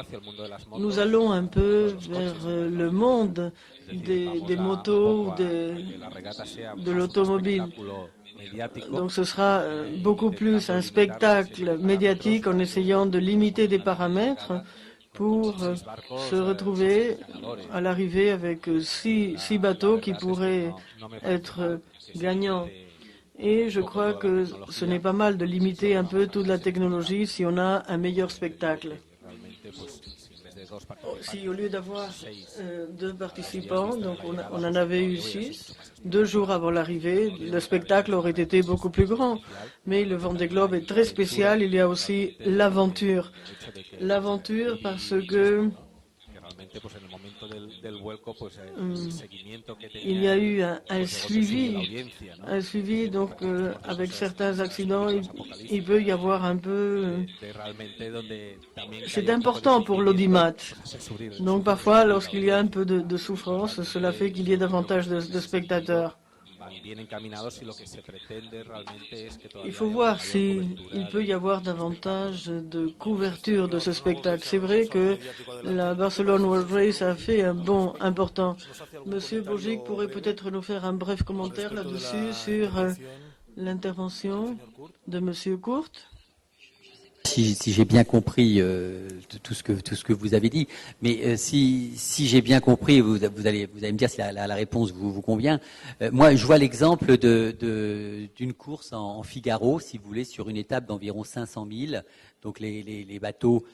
nous allons un peu vers le monde des motos, de l'automobile. Donc ce sera beaucoup plus un spectacle médiatique en essayant de limiter des paramètres pour se retrouver à l'arrivée avec 6 bateaux qui pourraient être gagnants. Et je crois que ce n'est pas mal de limiter un peu toute la technologie si on a un meilleur spectacle. Si au lieu d'avoir 2 participants, donc on en avait eu 6, 2 jours avant l'arrivée, le spectacle aurait été beaucoup plus grand. Mais le Vendée Globe est très spécial, il y a aussi l'aventure. L'aventure parce que il y a eu un suivi, donc avec certains accidents, il peut y avoir un peu... C'est important pour l'audimat. Donc parfois, lorsqu'il y a un peu de souffrance, cela fait qu'il y ait davantage de spectateurs. Il faut voir s'il peut y avoir davantage de couverture de ce spectacle. C'est vrai que la Barcelone World Race a fait un bond important. Monsieur Bogic pourrait peut-être nous faire un bref commentaire là-dessus sur l'intervention de Monsieur Kurt. Si j'ai bien compris tout ce que vous avez dit, mais si j'ai bien compris, vous allez me dire si la réponse vous convient. Moi, je vois l'exemple d'une course en Figaro, si vous voulez, sur une étape d'environ 500 000. Donc les bateaux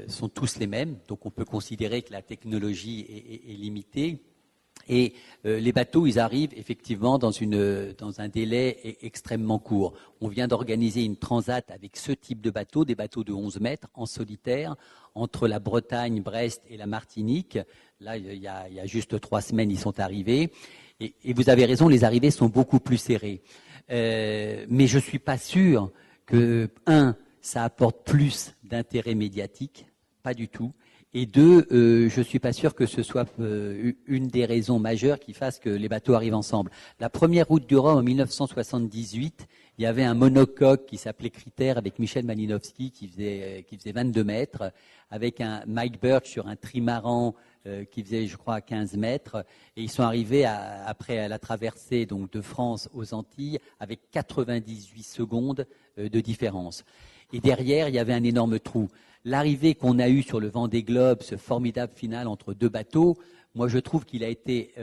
sont tous les mêmes. Donc on peut considérer que la technologie est limitée. Et les bateaux, ils arrivent effectivement dans un délai extrêmement court. On vient d'organiser une transat avec ce type de bateau, des bateaux de 11 mètres en solitaire, entre la Bretagne, Brest et la Martinique. Là, il y a juste 3 semaines, ils sont arrivés. Et vous avez raison, les arrivées sont beaucoup plus serrées. Mais je ne suis pas sûr que, ça apporte plus d'intérêt médiatique, pas du tout. Et 2, je ne suis pas sûr que ce soit une des raisons majeures qui fasse que les bateaux arrivent ensemble. La première route du Rhum en 1978, il y avait un monocoque qui s'appelait Critère avec Michel Malinowski qui faisait 22 mètres, avec un Mike Birch sur un trimaran qui faisait, je crois, 15 mètres. Et ils sont arrivés après la traversée donc, de France aux Antilles avec 98 secondes de différence. Et derrière, il y avait un énorme trou. L'arrivée qu'on a eue sur le Vendée Globe, ce formidable final entre 2 bateaux, moi je trouve qu'il a été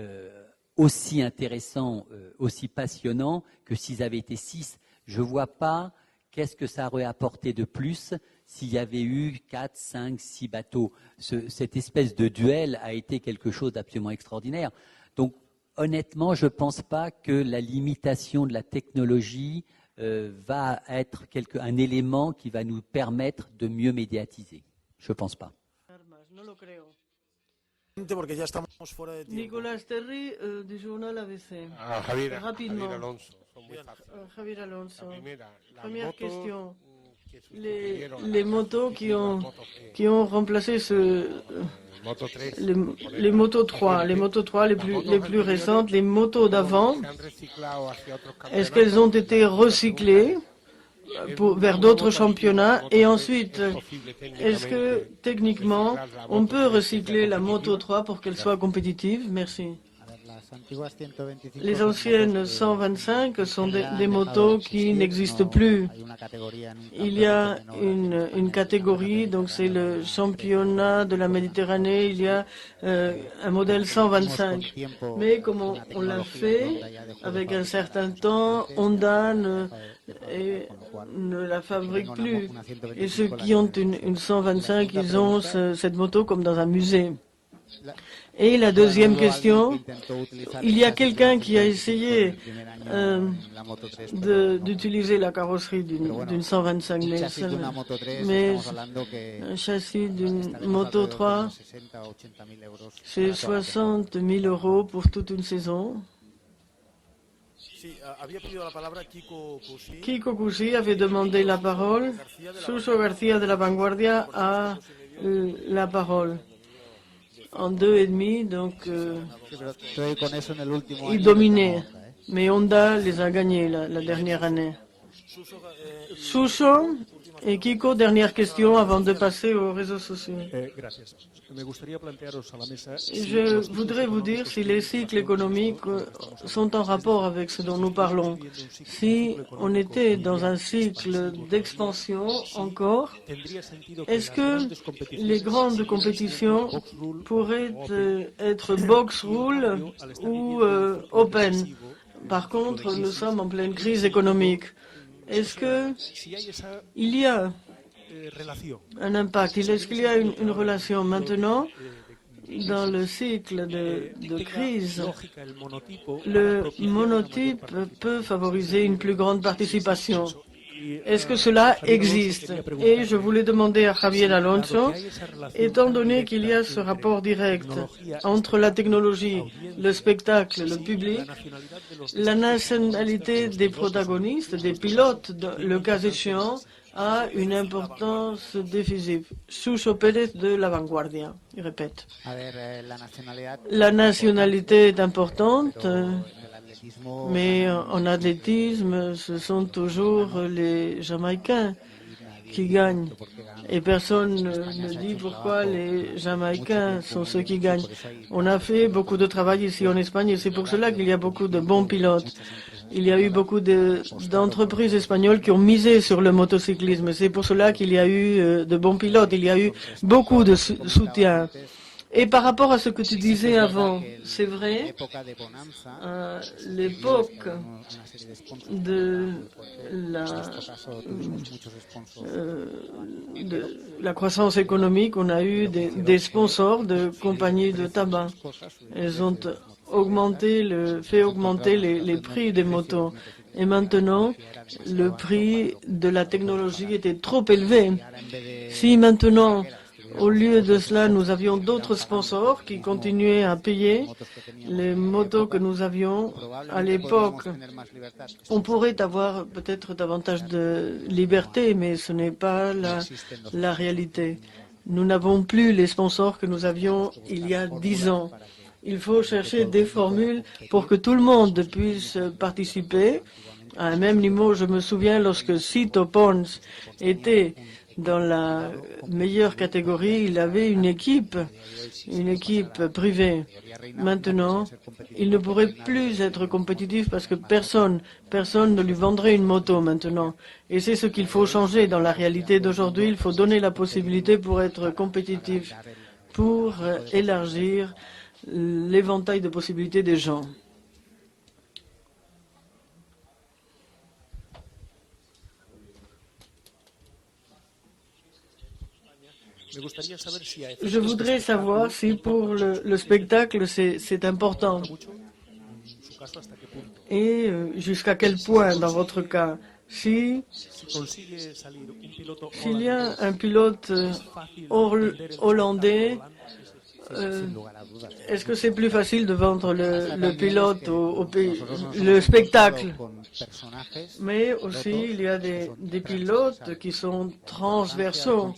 aussi intéressant, aussi passionnant que s'ils avaient été 6. Je ne vois pas qu'est-ce que ça aurait apporté de plus s'il y avait eu 4, 5, 6 bateaux. Cette espèce de duel a été quelque chose d'absolument extraordinaire. Donc honnêtement, je ne pense pas que la limitation de la technologie va être un élément qui va nous permettre de mieux médiatiser. Je ne pense pas. Nicolas Terry, du journal ABC. Rapidement. Javier Alonso. Première question. Les motos qui ont remplacé les motos 3, les plus récentes, les motos d'avant, est-ce qu'elles ont été recyclées vers d'autres championnats? Et ensuite, est-ce que techniquement, on peut recycler la moto 3 pour qu'elle soit compétitive? Merci. Les anciennes 125 sont des motos qui n'existent plus. Il y a une catégorie, donc c'est le championnat de la Méditerranée, il y a un modèle 125. Mais comme on l'a fait avec un certain temps, Honda ne la fabrique plus. Et ceux qui ont une 125, ils ont cette moto comme dans un musée. Et la deuxième question, il y a quelqu'un qui a essayé d'utiliser la carrosserie d'une 125, mais un châssis d'une moto 3, c'est 60 000 euros pour toute une saison. Kiko Cusi avait demandé la parole. Suso García de La Vanguardia a la parole. En 2,5, donc ils dominaient. Mais Honda les a gagnés la dernière année. Suso et Kiko, dernière question avant de passer aux réseaux sociaux. Je voudrais vous dire si les cycles économiques sont en rapport avec ce dont nous parlons. Si on était dans un cycle d'expansion encore, est-ce que les grandes compétitions pourraient être box rule ou open? Par contre, nous sommes en pleine crise économique. Est-ce qu'il y a un impact? Est-ce qu'il y a une relation maintenant dans le cycle de crise? Le monotype peut favoriser une plus grande participation. Est-ce que cela existe? Et je voulais demander à Javier Alonso, étant donné qu'il y a ce rapport direct entre la technologie, le spectacle, le public, la nationalité des protagonistes, des pilotes, le cas échéant, a une importance décisive. Suso Pérez de La Vanguardia, il répète. La nationalité est importante. Mais en athlétisme, ce sont toujours les Jamaïcains qui gagnent. Et personne ne dit pourquoi les Jamaïcains sont ceux qui gagnent. On a fait beaucoup de travail ici en Espagne et c'est pour cela qu'il y a beaucoup de bons pilotes. Il y a eu beaucoup d'entreprises espagnoles qui ont misé sur le motocyclisme. C'est pour cela qu'il y a eu de bons pilotes. Il y a eu beaucoup de soutien. Et par rapport à ce que tu disais avant, c'est vrai, l'époque de la croissance économique, on a eu des sponsors de compagnies de tabac. Elles ont fait augmenter les prix des motos. Et maintenant, le prix de la technologie était trop élevé. Si maintenant, au lieu de cela, nous avions d'autres sponsors qui continuaient à payer les motos que nous avions à l'époque, on pourrait avoir peut-être davantage de liberté, mais ce n'est pas la réalité. Nous n'avons plus les sponsors que nous avions il y a 10 ans. Il faut chercher des formules pour que tout le monde puisse participer à un même niveau. Je me souviens lorsque Cito Pons était dans la meilleure catégorie, il avait une équipe privée. Maintenant, il ne pourrait plus être compétitif parce que personne ne lui vendrait une moto maintenant. Et c'est ce qu'il faut changer dans la réalité d'aujourd'hui. Il faut donner la possibilité pour être compétitif, pour élargir l'éventail de possibilités des gens. Je voudrais savoir si pour le spectacle c'est important et jusqu'à quel point dans votre cas. S'il y a un pilote hollandais, est-ce que c'est plus facile de vendre le pilote au pays, le spectacle? Mais aussi, il y a des pilotes qui sont transversaux.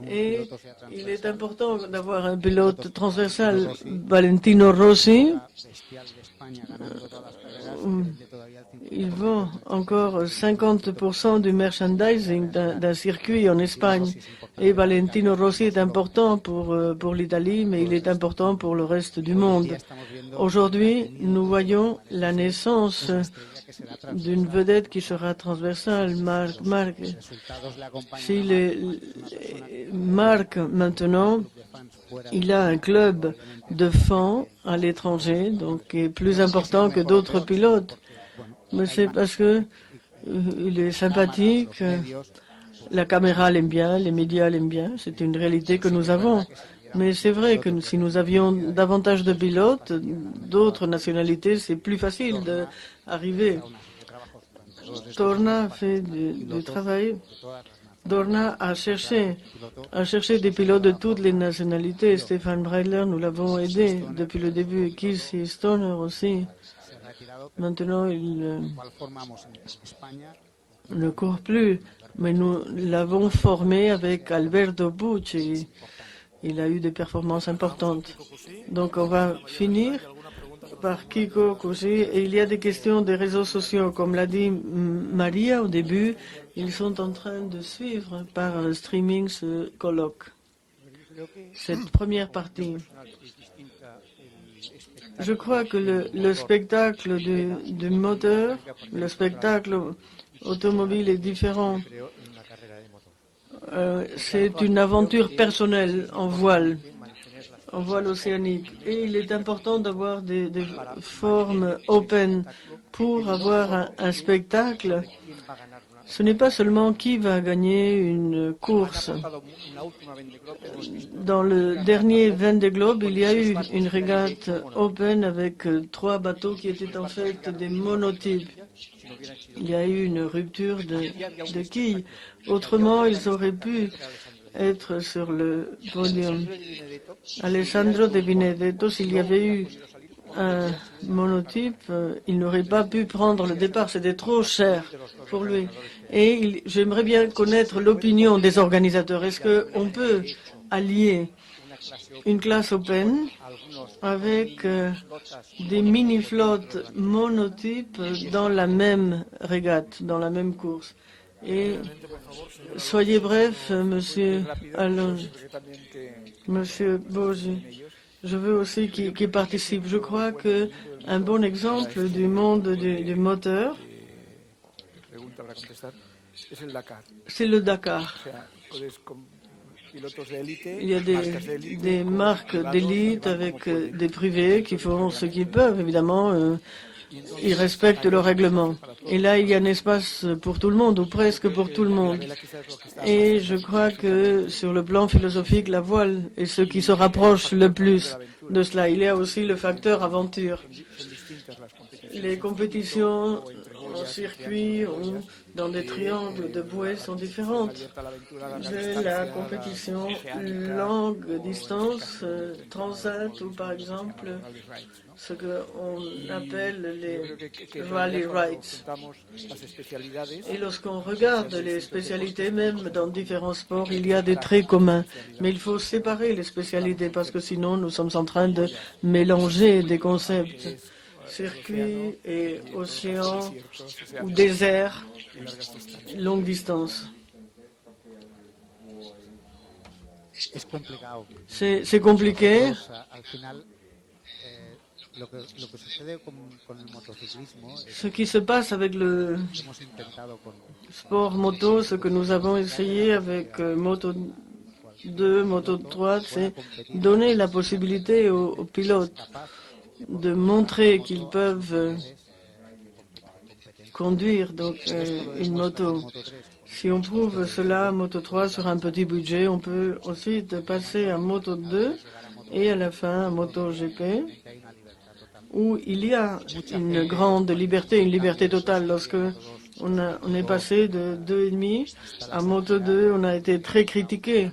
Et il est important d'avoir un pilote transversal. Valentino Rossi, il vend encore 50% du merchandising d'un circuit en Espagne. Et Valentino Rossi est important pour l'Italie, mais il est important pour le reste du monde. Aujourd'hui, nous voyons la naissance d'une vedette qui sera transversale, Marc. Si Marc, maintenant, il a un club de fans à l'étranger, donc qui est plus important que d'autres pilotes. Mais c'est parce que il est sympathique, la caméra l'aime bien, les médias l'aiment bien, c'est une réalité que nous avons. Mais c'est vrai que si nous avions davantage de pilotes, d'autres nationalités, c'est plus facile d'arriver. Dorna fait du travail. Dorna a cherché des pilotes de toutes les nationalités. Stéphane Breitler, nous l'avons aidé depuis le début. Casey Stoner aussi. Maintenant, il ne court plus, mais nous l'avons formé avec Alberto Pucci. Il a eu des performances importantes. Donc, on va finir par Kiko Cusi. Et il y a des questions des réseaux sociaux. Comme l'a dit Maria au début, ils sont en train de suivre par streaming ce colloque. Cette première partie. Je crois que le spectacle du moteur, le spectacle automobile est différent. C'est une aventure personnelle en voile océanique. Et il est important d'avoir des formes open pour avoir un spectacle. Ce n'est pas seulement qui va gagner une course. Dans le dernier Vendée Globe, il y a eu une régate open avec 3 bateaux qui étaient en fait des monotypes. Il y a eu une rupture de quilles. Autrement, ils auraient pu être sur le podium. Alessandro De Benedetto, s'il y avait eu un monotype, il n'aurait pas pu prendre le départ. C'était trop cher pour lui. Et j'aimerais bien connaître l'opinion des organisateurs. Est-ce qu'on peut allier une classe open avec des mini-flottes monotypes dans la même régate, dans la même course? Et soyez bref, Monsieur Allonge, Monsieur Bourgi. Je veux aussi qu'il participe. Je crois qu'un bon exemple du monde du moteur, c'est le Dakar. Il y a des marques d'élite avec des privés qui font ce qu'ils peuvent, évidemment. Ils respectent le règlement. Et là, il y a un espace pour tout le monde, ou presque pour tout le monde. Et je crois que sur le plan philosophique, la voile est ce qui se rapproche le plus de cela. Il y a aussi le facteur aventure. Les compétitions en circuit ou dans des triangles de bouées sont différentes. J'ai la compétition longue distance, transat ou par exemple ce qu'on appelle les rally rides. Et lorsqu'on regarde les spécialités, même dans différents sports, il y a des traits communs. Mais il faut séparer les spécialités parce que sinon nous sommes en train de mélanger des concepts. Circuit et océan ou désert, longue distance. C'est compliqué. Ce qui se passe avec le sport moto, ce que nous avons essayé avec Moto 2, Moto 3, c'est donner la possibilité aux pilotes de montrer qu'ils peuvent conduire donc une moto. Si on prouve cela, Moto 3 sur un petit budget, on peut ensuite passer à Moto 2 et à la fin à Moto GP, où il y a une grande liberté, une liberté totale. Lorsque on est passé de 2,5 à Moto 2, on a été très critiqué.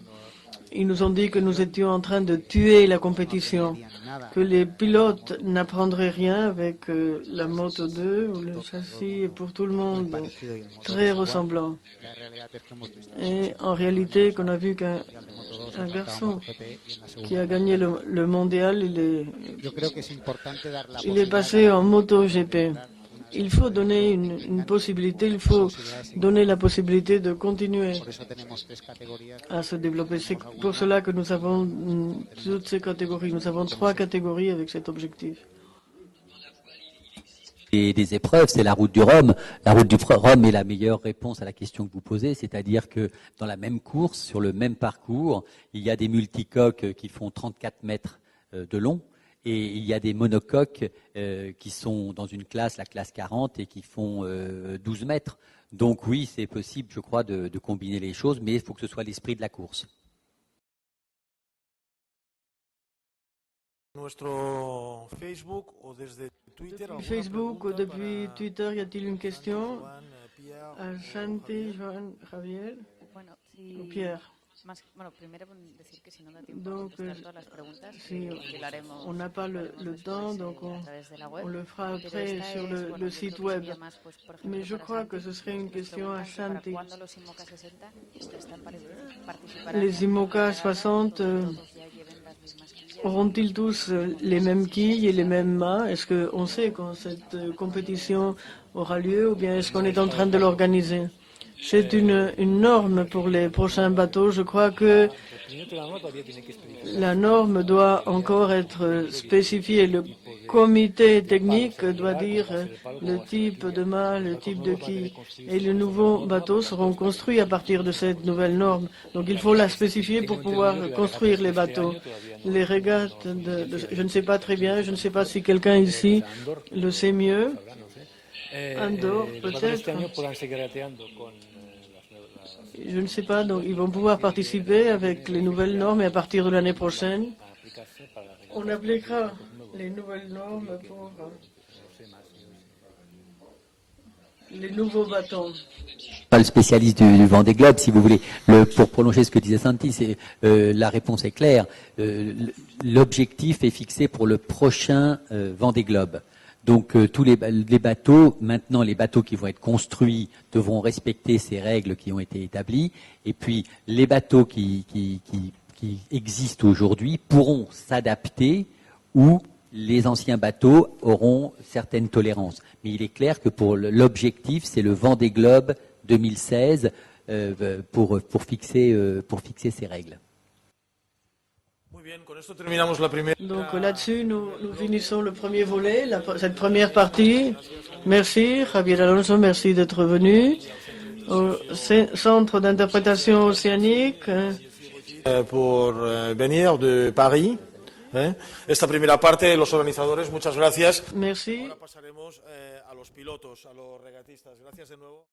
Ils nous ont dit que nous étions en train de tuer la compétition, que les pilotes n'apprendraient rien avec la Moto 2, où le châssis est pour tout le monde très ressemblant. Et en réalité, qu'on a vu qu'un garçon qui a gagné le mondial, il est passé en Moto GP. Il faut donner une possibilité, il faut donner la possibilité de continuer à se développer. C'est pour cela que nous avons toutes ces catégories. Nous avons 3 catégories avec cet objectif. Des épreuves, c'est la route du Rhum. La route du Rhum est la meilleure réponse à la question que vous posez, c'est-à-dire que dans la même course, sur le même parcours, il y a des multicoques qui font 34 mètres de long. Et il y a des monocoques qui sont dans une classe, la classe 40, et qui font 12 mètres. Donc oui, c'est possible, je crois, de combiner les choses, mais il faut que ce soit l'esprit de la course. Depuis Facebook ou depuis Twitter, y a-t-il une question à Santi, Joan, Javier ou Pierre? Donc, si on n'a pas le temps, donc on le fera après sur le site web. Mais je crois que ce serait une question à Santi. Les IMOCA 60 auront-ils tous les mêmes quilles et les mêmes mâts? Est-ce qu'on sait quand cette compétition aura lieu ou bien est-ce qu'on est en train de l'organiser? C'est une norme pour les prochains bateaux. Je crois que la norme doit encore être spécifiée. Le comité technique doit dire le type de mât, le type de quille. Et les nouveaux bateaux seront construits à partir de cette nouvelle norme. Donc il faut la spécifier pour pouvoir construire les bateaux. Les régates, je ne sais pas très bien, je ne sais pas si quelqu'un ici le sait mieux. Andorre, peut-être. Je ne sais pas, donc ils vont pouvoir participer avec les nouvelles normes et à partir de l'année prochaine, on appliquera les nouvelles normes pour les nouveaux bâtons. Pas le spécialiste du Vendée Globe, si vous voulez. Pour prolonger ce que disait Santi, la réponse est claire. L'objectif est fixé pour le prochain Vendée Globe. Donc tous les bateaux, maintenant les bateaux qui vont être construits devront respecter ces règles qui ont été établies. Et puis les bateaux qui existent aujourd'hui pourront s'adapter ou les anciens bateaux auront certaines tolérances. Mais il est clair que pour l'objectif, c'est le Vendée Globe 2016 pour fixer ces règles. Donc là-dessus, nous finissons le premier volet, cette première partie. Merci, Javier Alonso, merci d'être venu au Centre d'interprétation océanique. Por venir de Paris. Esta primera parte, los organizadores, muchas gracias. Merci. Ahora pasaremos a los pilotos, a los regatistas. Gracias de nuevo.